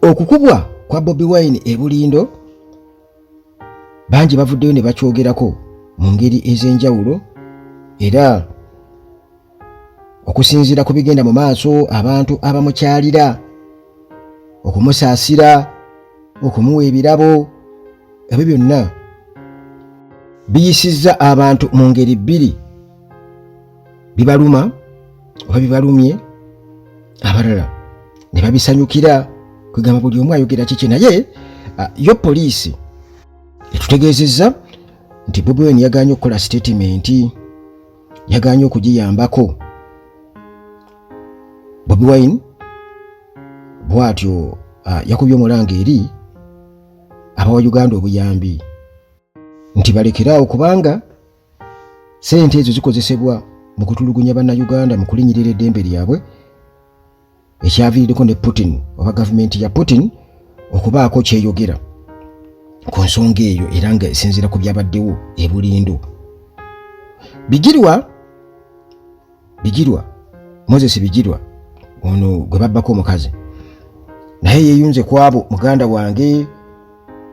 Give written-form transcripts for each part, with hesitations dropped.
okukubwa kwa Bobi Wine e Bulindo bangi bavuddeyo ne bakyogerako mu ngeri ez'enjawulo, era okusinziira ku bigenda mu maaso abantu abamukyalira okumusaasira okumuwa ebirabo, ebyo byonna biyisizza abantu mu ngeri bbiri, bibaluma oba bibalumye, abalala ne babisanyukira kwegamba buli omu ayogera kiki. Naye yo poliisi etutegeezezza nti Bobi Wine yagaanye okukola statement, yagaanye okugiyambako. Bobi Wine bw'atyo yakubye omulanga eri abawa Uganda obuyambi nti balekeraawo kubanga sente ezo zikozesebwa mu kutulugunya bannayuganda mu kulinyirira eddembe lyabwe, ekyaviiriddeko ne Putin oba gavumenti ya Putin okubaako kyeyogera ku nsonga eyo, era nga esinziira ku byabaddewo e Bulindo. Bigirwa Moses Bigirwa ono gwe babbako omukazi, naye yeeyunze ku abo muganda wange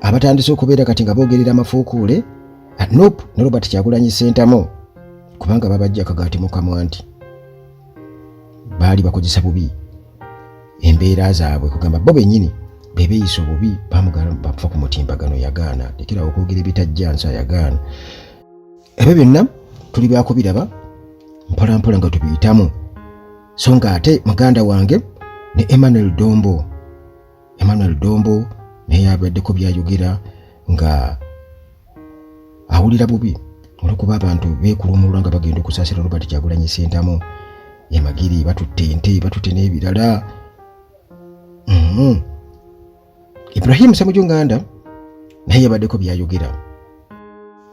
abatandise okubeera kati nga boogerera amafuukuule Nope ne Robert Kyagulanyi Ssentamu, kubanga babajja akagaati mu kamwa nti baali bakozesa bubi embeera zaabwe, kugamba bo bennyini bebeeyisa obubi, bafa ku mutimbagano, yagaana. Lekera okwogera ebitajja nsa, yagaana. Ebyo byonna tuli byakubiraba mpola mpola nga tubiyitamu. So nga ate muganda wange ne Emmanuel Dombo naye yabaddeko byayogera nga awulira bubi olwokuba abantu beekulumulwa nga bagenda okusaasira Robert Kyagulanyi Ssentamu, emagiri batutte ente, batutte n'ebirala. Ibrahim Ssemujjunganda naye yabaddeko byayogera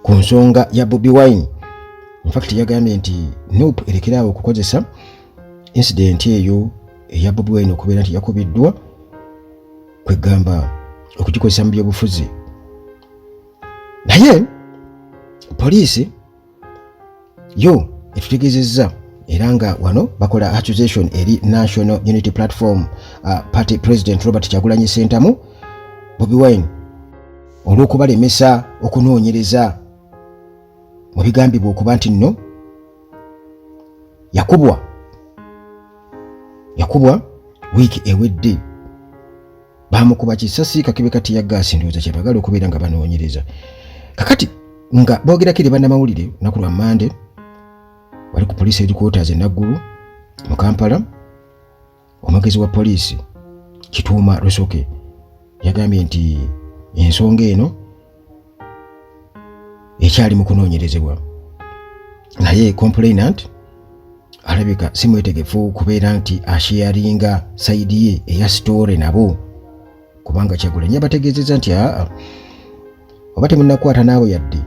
ku nsonga ya Bobi Wine. In fact yagambye nti Nope erekeraawo okukozesa incident eyo eya Bobi Wine okubeera nti yakubiddwa, kwegamba okugikozesa mu byobufuzi. Naye poliisi yo etutegeezezza era nga wano bakola accusation eri National Unity Platform Party President Robert Kyagulanyi Ssentamu, Bobi Wine olw'okubalemesa okunoonyereza mu bigambibwa okuba nti nno yakubwa wiiki ewedde, bamukuba kisasi kakibe kati ya gaasi, ndowooza kyebagala okubeera nga banoonyereza. Kakati nga boogerako eri bannamawulire lunaku lwa Mande wali ku police headquarters e Naggulu mu Kampala, omwogezi wa poliisi Kituuma Lusoke yagambye nti ensonga eno ekyali mu kunoonyerezebwa, naye complainant alabika si mwetegefu kubeera nti asharinga sayidi ye eya story nabo, kubanga Kyagulanyi abategeezezza nti oba temunnakwata naawe yadde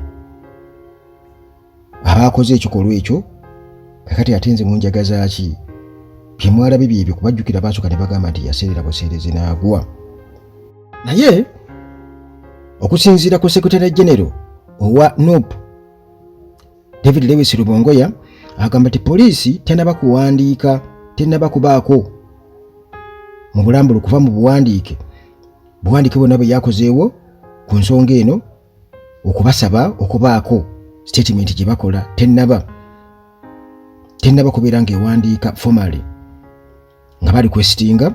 abaakoze ekikolwa ekyo, kakati ate nze munjagaza ki? Bye mwalabye byebyo kubajjukira baasooka ne bagamba nti yaseerera buseerezi n'agwa. Naye okusinziira ku Secretary General owa Nope David Lewis Rubongoya agamba nti poliisi tennaba kuwandiika, tennaba kubaako mu bulambulu kuva mu buwandiike bwonna bwe yakozeewo ku nsonga eno okubasaba okubaako statement gye bakola, tennaba kubeera ng'ewandiika formally nga bali requestinga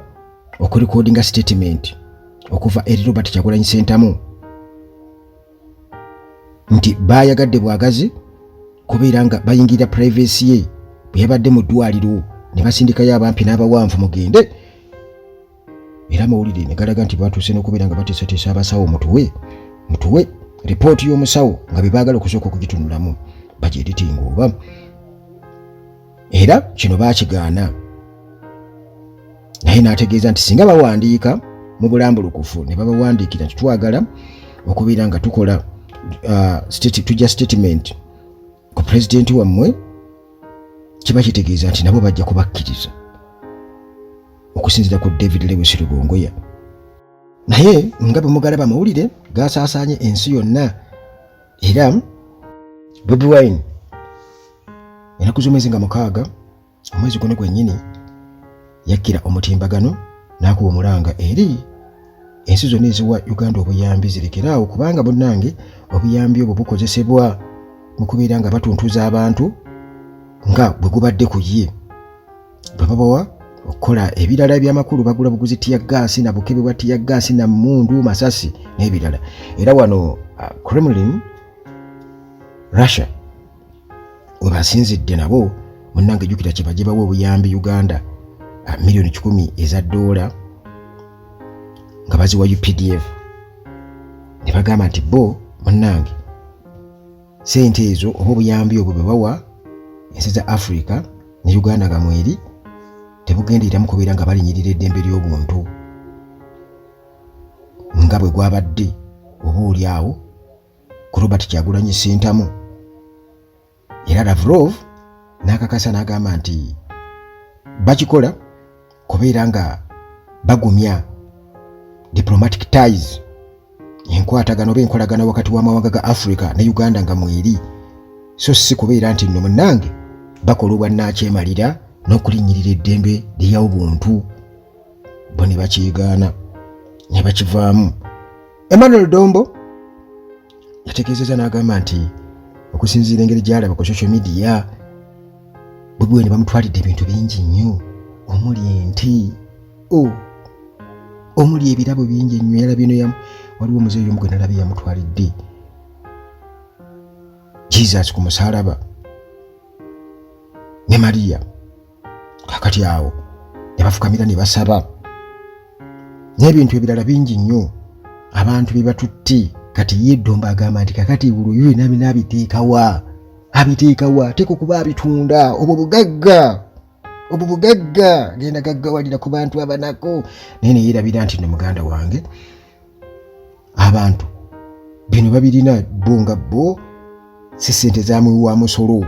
okurecordinga statement okuva eri Robert Kyagulanyi Ssentamu nti baayagadde bwagazi kubeera nga bayingirira privacy ye bwe yabadde mu ddwaliro ne basindikayo abampi n'abawanvu mugende, era amawulire ne galaga nti batuuse n'okubeera nga bateesateesa abasawo mutuwe ripooti y'omusawo nga bye baagala okusooka okugitunulamu bagyeditinga oba, era kino baakigaana. Naye n'ategeeza nti singa bawandiika mu bulambulukufu ne babawandiikira nti twagala okubeera nga tukola tujja statement ku pulezidenti wammwe, kiba kitegeeza nti nabo bajja kubakkiriza, okusinziira ku David Lewis Rubongoya. Naye nga bwe mugalaba amawulire gasaasaanye ensi yonna, era Bobi Wine ennaku z'omwezi nga 6 omwezi guno gwennyini yakkira omutimbagano n'akuba omulanga eri ensi zonna eziwa Uganda obuyambi zirekeraawo, kubanga bonnange obuyambi obwo bukozesebwa mu kubeera nga batuntuza abantu nga bwe gubadde ku ye. Bwe babawa okukola ebirala ebyamakulu bagula buguzi tiyaggaasi na bukebe bwa tiyaggaasi na mmundu masasi n'ebirala. Era wano Kremlin, Russia webasinzidde nabo munnange jjukira kye bajje bawa obuyambi Uganda miliyoni 10 eza dola nga baziwa UPDF. Ne bagamba nti bo munnange sente ezo oba obuyambi obwo bwe bawa ensi za Africa ne Uganda nga mweri tebugenderera mu kubeera nga balinyirira eddembe ly'obuntu nga bwe gwabadde oba oli awo ku Robert Kyagulanyi Ssentamu. Era Lavrov n'akakasa n'agamba nti bakikola kubeera nga bagumya diplomatic ties, enkwatagano oba enkolagana wakati w'amawanga ga Africa ne Uganda nga mweri, so si kubeera nti nno munnange bakola obwannakyemalira n'okulinnyirira eddembe ly'obuntu. Bo ne bakigaana ne bakivaamu. Emmanuel Dombo yategeezezza n'agamba nti okusinziira engeri gy'alaba ku social media, Bobi Wine bamutwalidde ebintu bingi nnyo, omuli ente, omuli ebirabo bingi nnyo. Yalabye eno waliwo omuzeeyi omu gwe nalabye yamutwalidde Jesus ku musaalaba ne Maria. Kakati awo ne bafukamira ne basaba n'ebintu ebirala bingi nnyo abantu bye batutte. Kati ye Dombo agamba nti kakati buluyu n'abiteekawa teko kuba abitunda. Obwo bugagga genda gaggawalira ku bantu abanako. Naye ne yeerabira nti no muganda wange abantu bino babirina bonga bo si ssente zaamwe wa musolo,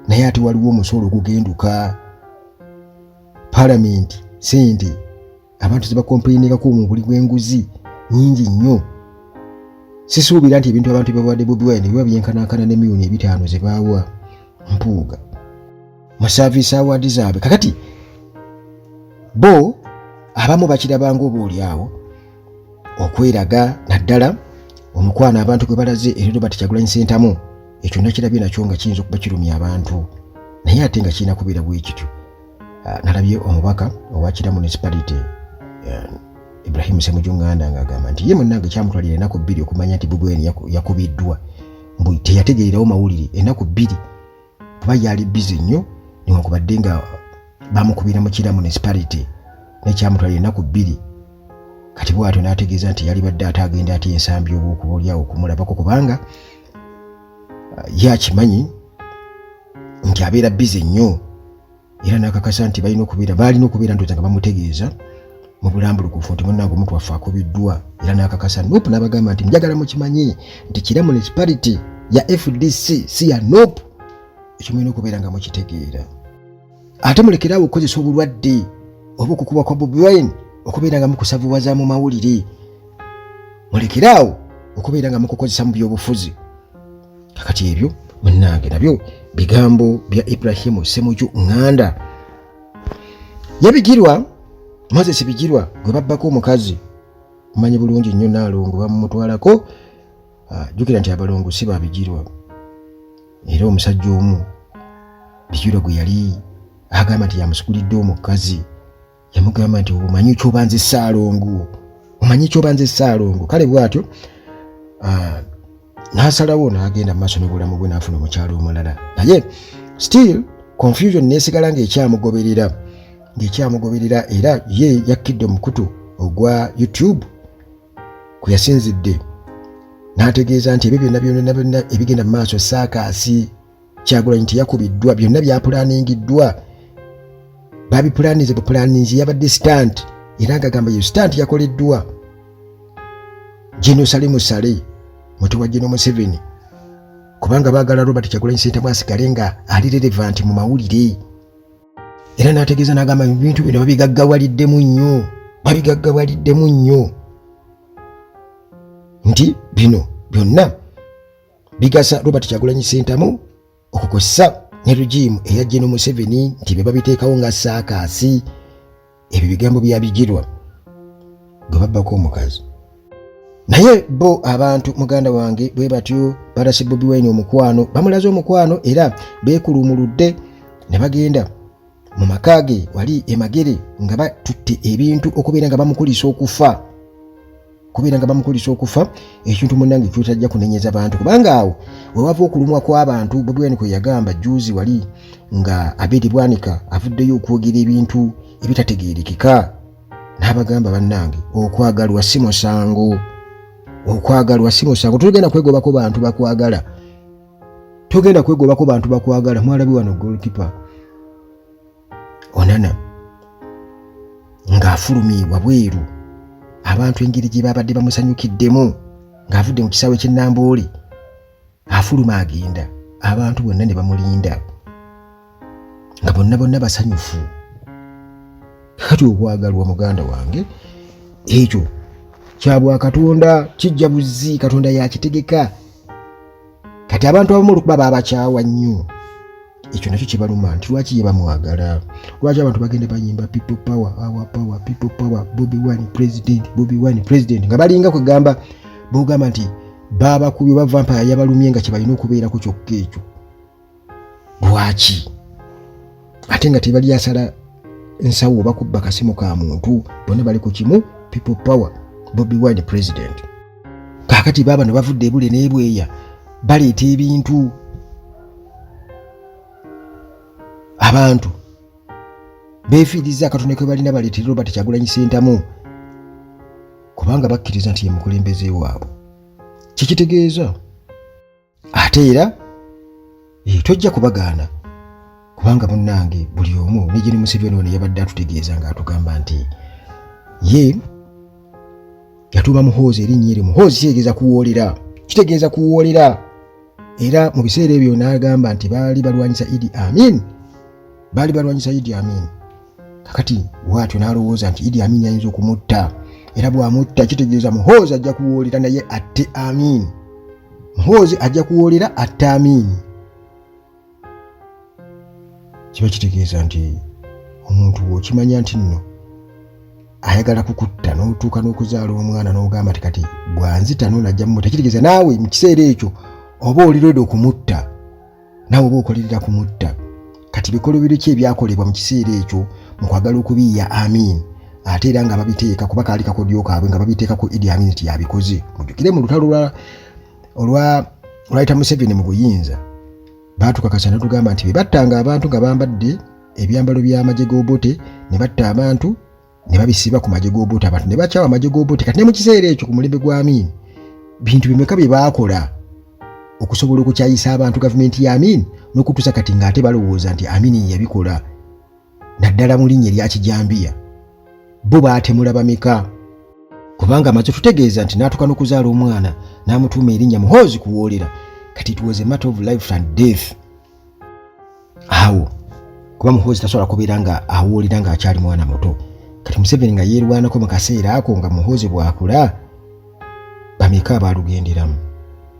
naye ate waliwo omusolo gugenduka Parliament sente abantu zibakomplainingako mu buli gw'enguzi nyingi nnyo. Sisuubira nti ebintu abantu babawadde Bobi Wine biba byenkanankana ne miliyoni 5 ze baawa Mpuuga mu service award zaabwe. Kakati bo abamu bakirabanga obooli awo okweraga naddala omukwano abantu gwe balaze eri Robert Kyagulanyi Ssentamu. Ekyo nakirabye nakyo nga kiyinza okuba kirumya abantu, naye ate nga kirina kubeera bwe kityo. Nalabye omubaka owakira municipality Ibrahim Ssemujjunganda ng'agamba nti ye munnange kyamutwalira ennaku 2 okumanya nti Bobi Wine yakubiddwa. Mbu teyategeererawo mawulire ennaku 2 kuba yali busy nnyo newankubadde nga bamukubira mu kira municipality nekyamutwalira ennaku 2. Kati bw'atyo n'ategeeza nti yali badde ate agenda ati ensambi obw'okuba olyawo okumulabako kubanga yakimanyi nti abeera busy nnyo. Era n'akakasa nti balina okubeera ndoza nga bamutegeeza mu bulambulukufu nti munnange omuntu waffe akubiddwa. Era n'akakasa Nope n'abagamba nti njagala mukimanye nti kira municipality ya FDC si ya Nope. Ekyo mulina okubeera nga mukitegeera. Ate mulekeraawo okukozesa obulwadde oba okukuba kwa Bobi Wine okubeera nga mukusavuwaza mu mawulire. Mulekeraawo okubeera nga mukukozesa mu byobufuzi. Kakati ebyo munnange nabyo bigambo bya Ibrahim Ssemujjunganda. Yabigirwa Moses Bigirwa gwe babbako omukazi mumanyi bulungi nnyo Naalongo bamutwalako. Jjukira nti abalongo si babigirwa. Era omusajja omu Bigirwa gwe yali agamba nti yamusukulidde omukazi yamugamba nti omanyi ky'obanze Ssaalongo. Kale bw'atyo n'asalawo n'agenda mu maaso n'obulamu bwe n'afuna omukyalo omulala. Naye still confusion neesigala ng'ekyamugoberera era ye yakkidde omukutu ogwa YouTube kwe yasinzidde n'ategeeza nti ebyo byonna ebigenda mu maaso saakaasi Kyagulanyi nti yakubiddwa byonna byapulaningiddwa. Babipulaninze yabadde stunt era ng'agamba yo stunt yakoleddwa Gino Musale muto wa Gino Museveni kubanga baagala Robert Kyagulanyi Ssentamu asigale nga ali relevant mu mawulire. Era n'ategeeza n'agamba ebintu bino babigaggawaliddemu nnyo nti bino byonna bigasa Robert Kyagulanyi Ssentamu okukosa ne regime eya Gino Museveni nti be babiteekawo nga saakaasi. Ebyo bigambo bya Bigirwa. gwe babbako omukazi. Naye bo abantu muganda wange bwe batyo balase Bobi Wine omukwano, bamulaze omukwano era beekulumuludde ne bagenda mu makage wali emagere nga batutte ebintu okubeera nga bamukulisa okufa. Ekintu munnange kyotajja kunenyeza bantu kubanga awo wewava okulumwa kw'abantu. Bobi Wine kwe yagamba juzi wali nga Abedi Bwanika avuddeyo okwogera ebintu ebitategeerekeka n'abagamba bannange okwagalwa si musango. Tugenda kwegobako bantu bakwagala. Mwalabi wano goalkeeper Onana ng'afulumirwa bweru, abantu engeri gye babadde bamusanyukiddemu ng'avudde mu kisaawe ky'e Namboole, afuluma agenda, abantu bonna ne bamulinda nga bonna basanyufu. Kati okwagalwa muganda wange ekyo kyabwa Katonda, kijja buzzi, Katonda yakitegeka. Kati abantu abamu olwokuba babakyawa nnyo, ekyo nakyo kibaluma nti lwaki ye bamwagala, lwaki abantu bagenda bayimba people power, our power, people power, Bobi Wine president nga balinga kwegamba bogamba nti babakubye ba vampire yabalumye nga kibalina okubeerako kyokka ekyo. Lwaki ate nga tebali asala ensawo bakubba kasimu ka muntu, bonna bali ku kimu, people power, Bobi Wine president. Kakati baba ne bavudde ebule n'ebweya baleeta ebintu abantu beefiiriza Katonda kwe balina baleetera Robert Kyagulanyi Ssentamu kubanga bakkiriza nti ye mukulembeze waabwe. Kikitegeeza ate era tojja kubagaana kubanga munnange buli omu ne Jeni Museveni ono yabadde atutegeeza ng'atugamba nti ye yatuuma Muhoozi erinnya eryo. Muhoozi kitegeeza kuwoolera era mu biseera ebyo n'agamba nti baali balwanyisa Idi Amin. Kakati bw'atyo n'alowooza nti Idi Amin ayinza okumutta era bw'amutta kitegeeza Muhoozi ajja kuwoolera naye atte Amin. Muhoozi ajja kuwoolera atte Amin. Kiba kitegeeza nti omuntu okimanya nti nno ayagala kukutta n'otuuka n'okuzaala omwana n'ogamba nti kati bwanzita n'onajja mumutta, kitegeeza naawe mu kiseera ekyo oba oli ready okumutta, naawe oba okolerera kumutta. Kati bikolobero ki ebyakolebwa mu kiseera ekyo mu kwagala okubiiya Amin ate era nga babiteeka kuba kaali kakodyo kaabwe nga babiteekako Idi Amin nti yabikoze. Mujjukire mu lutalo olwayita Museveni mu buyinza baatukakasa ne tugamba nti bebattanga abantu nga bambadde ebyambalo by'amagye g'obote ne batta abantu ne babisiba ku magye g'obote, abantu ne bakyawa amagye g'obote. Kati ne mu kiseera ekyo ku mulembe gwa Amin bintu bimeka bye baakola okusobola okukyayisa abantu gavumenti ya Amin n'okutuusa kati ng'ate balowooza nti Amin yabikola naddala mu linnya erya Kijambiya. Bo baatemula bameka kubanga amaze tutegeeza nti n'atuuka n'okuzaala omwana n'amutuuma erinnya Muhoozi kuwoolera. Kati it was a matter of life and death. Awo kuba Muhoozi tasobola kubeera nga awoolera ng'akyali mwana muto. Kati Museveni nga yeerwanako mu kaseera ako nga Muhoozi bw'akula bameka abaalugenderamu.